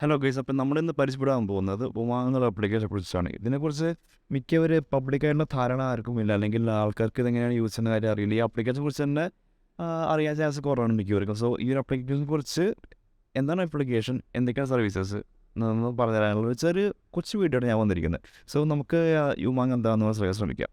Hello guys, അപ്പം നമ്മളിന്ന് പരിചയപ്പെടാൻ പോകുന്നത് ഉമാങ് എന്നുള്ള ആപ്ലിക്കേഷനെ കുറിച്ചാണ്. ഇതിനെക്കുറിച്ച് മിക്കവർ പബ്ലിക്കായിട്ടുള്ള ധാരണ ആർക്കുമില്ല, അല്ലെങ്കിൽ ആൾക്കാർക്ക് ഇതെങ്ങനെയാണ് യൂസ് ചെയ്യുന്ന കാര്യം അറിയില്ല. ഈ ആപ്ലിക്കേഷനെ കുറിച്ച് തന്നെ അറിയാൻ ചാൻസ് കുറവാണ് മിക്കവർക്കും. സോ ഈ ഒരു ആപ്ലിക്കേഷനെ കുറിച്ച് എന്താണ് ആപ്ലിക്കേഷൻ, എന്തൊക്കെയാണ് സർവീസസ് എന്നൊന്ന് പറഞ്ഞു തരാനുള്ള ഒരു കൊച്ചു വീഡിയോ ഞാൻ വന്നിരിക്കുന്നത്. സോ നമുക്ക് യുമാങ് എന്താണെന്ന് ശ്രമിക്കാം.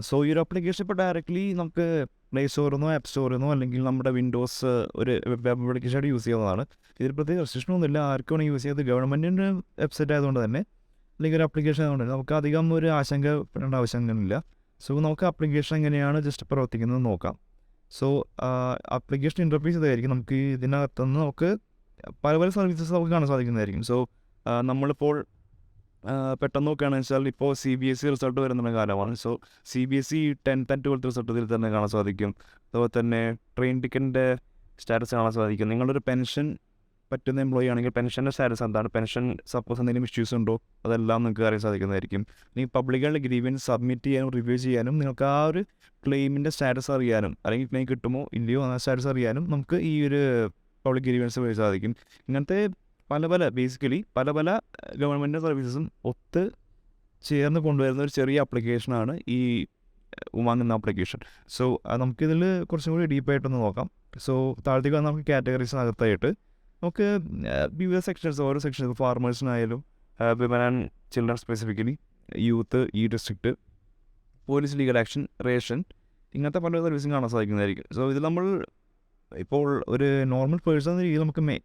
സോ ഈ ഒരു ആപ്ലിക്കേഷൻ ഇപ്പോൾ ഡയറക്റ്റ്ലി നമുക്ക് പ്ലേ സ്റ്റോറിൽ ആപ്പ് സ്റ്റോറിൽ അല്ലെങ്കിൽ നമ്മുടെ വിൻഡോസ് ഒരു വെബ് ആപ്ലിക്കേഷനായിട്ട് യൂസ് ചെയ്യുന്നതാണ്. ഇതിൽ പ്രത്യേക റെസ്ട്രിക്ഷനൊന്നുമില്ല, ആർക്കും വേണമെങ്കിൽ യൂസ് ചെയ്ത്. ഗവൺമെൻറ്റിൻ്റെ വെബ്സൈറ്റ് ആയതുകൊണ്ട് തന്നെ, അല്ലെങ്കിൽ ഒരു ആപ്ലിക്കേഷൻ ആയതുകൊണ്ട് തന്നെ നമുക്ക് അധികം ഒരു ആശങ്കപ്പെടേണ്ട ആവശ്യമൊന്നുമില്ല. സോ നമുക്ക് ആപ്ലിക്കേഷൻ എങ്ങനെയാണ് ജസ്റ്റ് പ്രവർത്തിക്കുന്നത് നോക്കാം. സോ ആപ്ലിക്കേഷൻ ഇൻ്റർഫേസ് ഇതായിരിക്കും. നമുക്ക് ഇതിനകത്തുനിന്ന് നമുക്ക് പല പല സർവീസസ് നമുക്ക് കാണാൻ സാധിക്കുന്നതായിരിക്കും. സോ നമ്മളിപ്പോൾ പെട്ടെന്ന് നോക്കുകയാണെന്ന് വെച്ചാൽ ഇപ്പോൾ CBSE റിസൾട്ട് വരുന്ന കാലമാണ്. So CBSE 10th and 12th result ഇതിൽ തന്നെ കാണാൻ സാധിക്കും. അതുപോലെ തന്നെ ട്രെയിൻ ടിക്കറ്റിൻ്റെ സ്റ്റാറ്റസ് കാണാൻ സാധിക്കും. നിങ്ങളൊരു പെൻഷൻ പറ്റുന്ന എംപ്ലോയി ആണെങ്കിൽ പെൻഷൻ്റെ സ്റ്റാറ്റസ് എന്താണ്, പെൻഷൻ സപ്പോസ് എന്തെങ്കിലും ഇഷ്യൂസ് ഉണ്ടോ, അതെല്ലാം നിങ്ങൾക്ക് അറിയാൻ സാധിക്കുന്നതായിരിക്കും. ഇനി പബ്ലിക്കായിട്ട് ഗ്രീവൻസ് സബ്മിറ്റ് ചെയ്യാനും റിവ്യൂ ചെയ്യാനും നിങ്ങൾക്ക് ആ ഒരു ക്ലെയിമിൻ്റെ സ്റ്റാറ്റസ് അറിയാനും, അല്ലെങ്കിൽ ക്ലെയിം കിട്ടുമോ ഇല്ലയോ എന്ന സ്റ്റാറ്റസ് അറിയാനും നമുക്ക് ഈ ഒരു പബ്ലിക് ഗ്രീവൻസ് വഴി സാധിക്കും. ഇങ്ങനത്തെ ബേസിക്കലി പല ഗവൺമെൻറ് സർവീസസും ഒത്ത് ചേർന്ന് കൊണ്ടുവരുന്ന ഒരു ചെറിയ ആപ്ലിക്കേഷനാണ് ഈ ഉമാങ് എന്ന ആപ്ലിക്കേഷൻ. സോ നമുക്കിതിൽ കുറച്ചും കൂടി ഡീപ്പായിട്ടൊന്ന് നോക്കാം. സോ താഴത്തേക്ക് നമുക്ക് കാറ്റഗറീസിനകത്തായിട്ട് നമുക്ക് വിവിധ സെക്ഷൻസ്, ഓരോ സെക്ഷൻസ് ഫാർമേഴ്സിനായാലും women and children specifically, youth, district, police, legal action, ration, ഇങ്ങനത്തെ പല സർവീസും കാണാൻ സാധിക്കുന്നതായിരിക്കും. സോ ഇത് നമ്മൾ ഇപ്പോൾ ഒരു നോർമൽ പേഴ്സൺ എന്ന രീതിയിൽ നമുക്ക്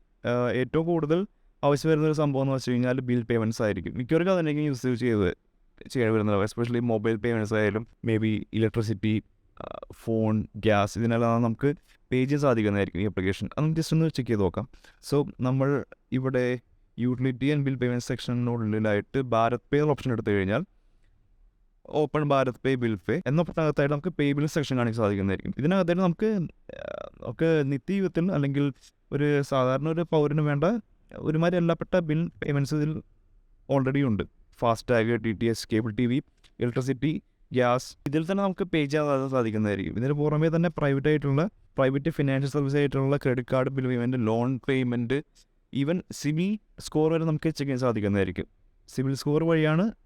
ഏറ്റവും കൂടുതൽ ആവശ്യം വരുന്നൊരു സംഭവം എന്ന് വെച്ച് കഴിഞ്ഞാൽ ബിൽ പേയ്മെൻറ്റ്സ് ആയിരിക്കും. മിക്കവർക്കും അതെനിക്ക് യൂസ് ചെയ്യാൻ വരുന്നത്, എസ്പെഷ്യലി മൊബൈൽ പേയ്മെൻറ്റ്സ് ആയാലും may be electricity, phone, gas, ഇതിനെല്ലാം നമുക്ക് പേ ചെയ്യാൻ സാധിക്കുന്നതായിരിക്കും ഈ ആപ്ലിക്കേഷൻ. അത് ജസ്റ്റ് ഒന്ന് ചെക്ക് ചെയ്ത് നോക്കാം. സോ നമ്മൾ ഇവിടെ യൂട്ടിലിറ്റി ആൻഡ് ബിൽ പേയ്മെൻറ്റ് സെക്ഷനുള്ളിലായിട്ട് ഭാരത് പേ ഓപ്ഷൻ എടുത്തു കഴിഞ്ഞാൽ open Bharat pay, bill pay എന്ന ഓപ്ഷനകത്തായിട്ട് നമുക്ക് പേ ബിൽ സെക്ഷൻ കാണിക്കാൻ സാധിക്കുന്നതായിരിക്കും. ഇതിനകത്തായിട്ട് നമുക്ക് നിത്യജീവിതത്തിൽ അല്ലെങ്കിൽ ഒരു സാധാരണ ഒരു പൗരന് വേണ്ട ഒരുമാതിരി എല്ലാപ്പെട്ട ബിൽ പേയ്മെൻറ്റ്സ് ഇതിൽ ഓൾറെഡി ഉണ്ട്. FASTag, DTH, cable TV, electricity, gas, ഇതിൽ തന്നെ നമുക്ക് പേ ചെയ്യാൻ സാധിക്കുന്നതായിരിക്കും. ഇതിന് പുറമേ തന്നെ പ്രൈവറ്റ് ഫിനാൻഷ്യൽ സർവീസ് ആയിട്ടുള്ള credit card bill payment, loan payment, even CIBIL score വരെ നമുക്ക് ചെക്ക് ചെയ്യാൻ സാധിക്കുന്നതായിരിക്കും. സിബിൽ സ്കോർ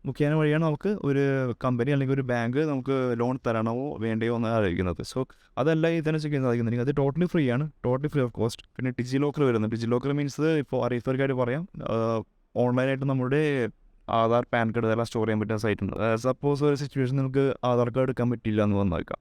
മുഖേന വഴിയാണ് നമുക്ക് ഒരു കമ്പനി അല്ലെങ്കിൽ ഒരു ബാങ്ക് നമുക്ക് ലോൺ തരണമോ വേണ്ടയോ എന്ന് ആലോചിക്കുന്നത്. സോ അതെല്ലാം ഇതിനെ ചെക്ക് ചെയ്യാൻ സാധിക്കുന്നതായിരിക്കും. അത് ടോട്ടലി ഫ്രീ ആണ്, ടോട്ടലി ഫ്രീ ഓഫ് കോസ്റ്റ്. പിന്നെ ഡിജി ലോക്കർ വരുന്നത്. ഡിജി ലോക്കർ മീൻസ് ഇപ്പോൾ അറിയിച്ചവർക്കായിട്ട് പറയാം, ഓൺലൈനായിട്ട് നമ്മുടെ ആധാർ, പാൻ കാർഡ് ഇതെല്ലാം സ്റ്റോർ ചെയ്യാൻ പറ്റുന്ന സൈറ്റ് ഉണ്ട്. സപ്പോസ് ഒരു സിറ്റുവേഷൻ നിങ്ങൾക്ക് ആധാർ കാർഡ് എടുക്കാൻ പറ്റില്ല എന്ന് വന്നേക്കാം.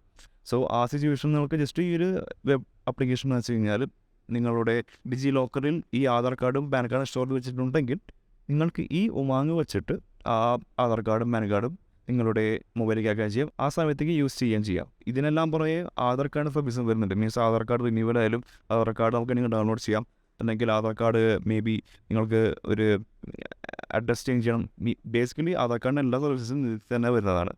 സോ ആ സിറ്റുവേഷൻ നിങ്ങൾക്ക് ജസ്റ്റ് ഈ ഒരു വെബ് ആപ്ലിക്കേഷൻ എന്ന് വെച്ച് കഴിഞ്ഞാൽ നിങ്ങളുടെ ഡിജി ലോക്കറിൽ ഈ ആധാർ കാർഡും പാൻ കാർഡും സ്റ്റോർ ചെയ്ത് വെച്ചിട്ടുണ്ടെങ്കിൽ നിങ്ങൾക്ക് ഈ ഉമാങ് വെച്ചിട്ട് ആ ആധാർ കാർഡും പാൻ കാർഡും നിങ്ങളുടെ മൊബൈലിലേക്ക് ആക്കാൻ ചെയ്യാം. ആ സമയത്തേക്ക് യൂസ് ചെയ്യാം. ഇതിനെല്ലാം പുറമെ ആധാർ കാർഡ് സർവീസും വരുന്നുണ്ട്. മീൻസ് ആധാർ കാർഡ് റിന്യൂവൽ ആയാലും ആധാർ കാർഡ് നമുക്ക് നിങ്ങൾ ഡൗൺലോഡ് ചെയ്യാം. അല്ലെങ്കിൽ ആധാർ കാർഡ് മേ ബി നിങ്ങൾക്ക് ഒരു അഡ്രസ് ചേഞ്ച് ചെയ്യണം. ബേസിക്കലി ആധാർ കാർഡിൻ്റെ എല്ലാ സർവീസസും ഇതിൽ തന്നെ വരുന്നതാണ്.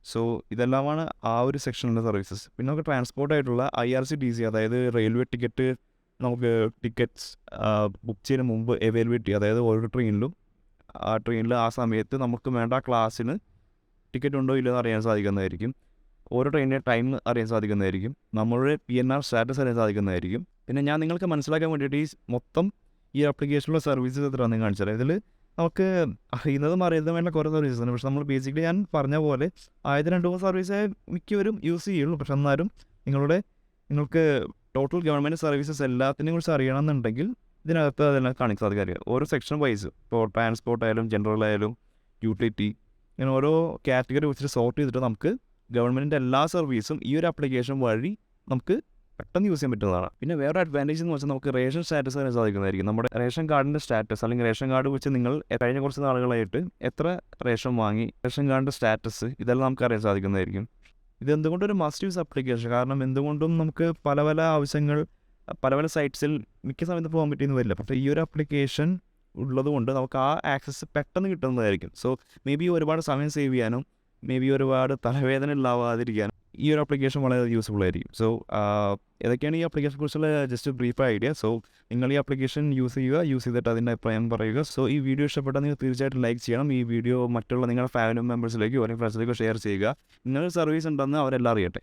സോ ഇതെല്ലാമാണ് ആ ഒരു സെക്ഷനിലെ സർവീസസ്. പിന്നെ നമുക്ക് ട്രാൻസ്പോർട്ടായിട്ടുള്ള IRCTC, അതായത് റെയിൽവേ ടിക്കറ്റ്, നമുക്ക് ടിക്കറ്റ്സ് ബുക്ക് ചെയ്യുന്ന മുമ്പ് അവൈലബിലിറ്റി, അതായത് ഓരോ ട്രെയിനിലും ആ സമയത്ത് നമുക്ക് വേണ്ട ക്ലാസ്സിന് ടിക്കറ്റ് ഉണ്ടോ ഇല്ലെന്ന് അറിയാൻ സാധിക്കുന്നതായിരിക്കും. ഓരോ ട്രെയിനിൻ്റെ ടൈം അറിയാൻ സാധിക്കുന്നതായിരിക്കും. നമ്മളുടെ PNR സ്റ്റാറ്റസ് അറിയാൻ സാധിക്കുന്നതായിരിക്കും. പിന്നെ ഞാൻ നിങ്ങൾക്ക് മനസ്സിലാക്കാൻ വേണ്ടിയിട്ട് മൊത്തം ഈ ആപ്ലിക്കേഷനിലുള്ള സർവീസസ് എത്രയാണെന്ന് കാണിച്ചാൽ ഇതിൽ നമുക്ക് അറിയുന്നതും അറിയുന്നതുമായിട്ടുള്ള കുറേ സർവീസസ് ഉണ്ട്. പക്ഷെ നമ്മൾ ബേസിക്കലി ഞാൻ പറഞ്ഞ പോലെ 1-2 സർവീസേ മിക്കവരും യൂസ് ചെയ്യുള്ളൂ. പക്ഷെ എന്നാലും നിങ്ങൾക്ക് ടോട്ടൽ ഗവൺമെൻറ് സർവീസസ് എല്ലാത്തിനെയും കുറിച്ച് അറിയണമെന്നുണ്ടെങ്കിൽ ഇതിനകത്ത് അതെല്ലാം കാണിക്കാൻ സാധിക്കും. ഓരോ സെക്ഷൻ വൈസ്, ഇപ്പോൾ ട്രാൻസ്പോർട്ട് ആയാലും ജനറൽ ആയാലും യൂട്ടിലിറ്റി, ഇങ്ങനെ ഓരോ കാറ്റഗറി വെച്ചിട്ട് സോർട്ട് ചെയ്തിട്ട് നമുക്ക് ഗവൺമെൻറ്റിൻ്റെ എല്ലാ സർവീസും ഈ ഒരു ആപ്ലിക്കേഷൻ വഴി നമുക്ക് പെട്ടെന്ന് യൂസ് ചെയ്യാൻ പറ്റുന്നതാണ്. പിന്നെ വേറെ അഡ്വാൻറ്റേജ് എന്ന് വെച്ചാൽ നമുക്ക് റേഷൻ സ്റ്റാറ്റസ് അറിയാൻ സാധിക്കുന്നതായിരിക്കും. നമ്മുടെ റേഷൻ കാർഡിൻ്റെ സ്റ്റാറ്റസ്, അല്ലെങ്കിൽ റേഷൻ കാർഡ് വെച്ച് നിങ്ങൾ കഴിഞ്ഞ കുറച്ച് നാളുകളായിട്ട് എത്ര റേഷൻ വാങ്ങി, റേഷൻ കാർഡിൻ്റെ സ്റ്റാറ്റസ്, ഇതെല്ലാം നമുക്ക് അറിയാൻ സാധിക്കുന്നതായിരിക്കും. ഇതെന്തുകൊണ്ടൊരു മസ്റ്റ് യൂസ് ആപ്ലിക്കേഷൻ, കാരണം എന്തുകൊണ്ടും നമുക്ക് പല ആവശ്യങ്ങൾ പല സൈറ്റ്സിൽ മിക്ക സമയത്ത് പോകാൻ പറ്റിയെന്ന് വരില്ല. പക്ഷേ ഈ ഒരു ആപ്ലിക്കേഷൻ ഉള്ളതുകൊണ്ട് നമുക്ക് ആ ആക്സസ് പെട്ടെന്ന് കിട്ടുന്നതായിരിക്കും. സോ മേ ബി ഒരുപാട് സമയം സേവ് ചെയ്യാനും മേ ബി ഒരുപാട് തലവേദന ഉണ്ടാവാതിരിക്കാനും ഈ ഒരു ആപ്ലിക്കേഷൻ വളരെ യൂസ്ഫുൾ ആയിരിക്കും. സോ ഏതൊക്കെയാണ് ഈ ആപ്ലിക്കേഷനെ കുറിച്ചുള്ള ജസ്റ്റ് ബ്രീഫ് ഐഡിയ. സോ നിങ്ങൾ ഈ ആപ്ലിക്കേഷൻ യൂസ് ചെയ്തിട്ട് അതിൻ്റെ അഭിപ്രായം പറയുക. സോ ഈ വീഡിയോ ഇഷ്ടപ്പെട്ടാൽ നിങ്ങൾ തീർച്ചയായിട്ടും ലൈക്ക് ചെയ്യണം. ഈ വീഡിയോ മറ്റുള്ള നിങ്ങളുടെ ഫാമിലി മെമ്പേഴ്സിലേക്കോ അല്ലെങ്കിൽ ഫ്രണ്ട്സിലേക്കോ ഷെയർ ചെയ്യുക. നിങ്ങളുടെ സർവീസ് ഉണ്ടെന്ന് അവരെല്ലാം അറിയട്ടെ.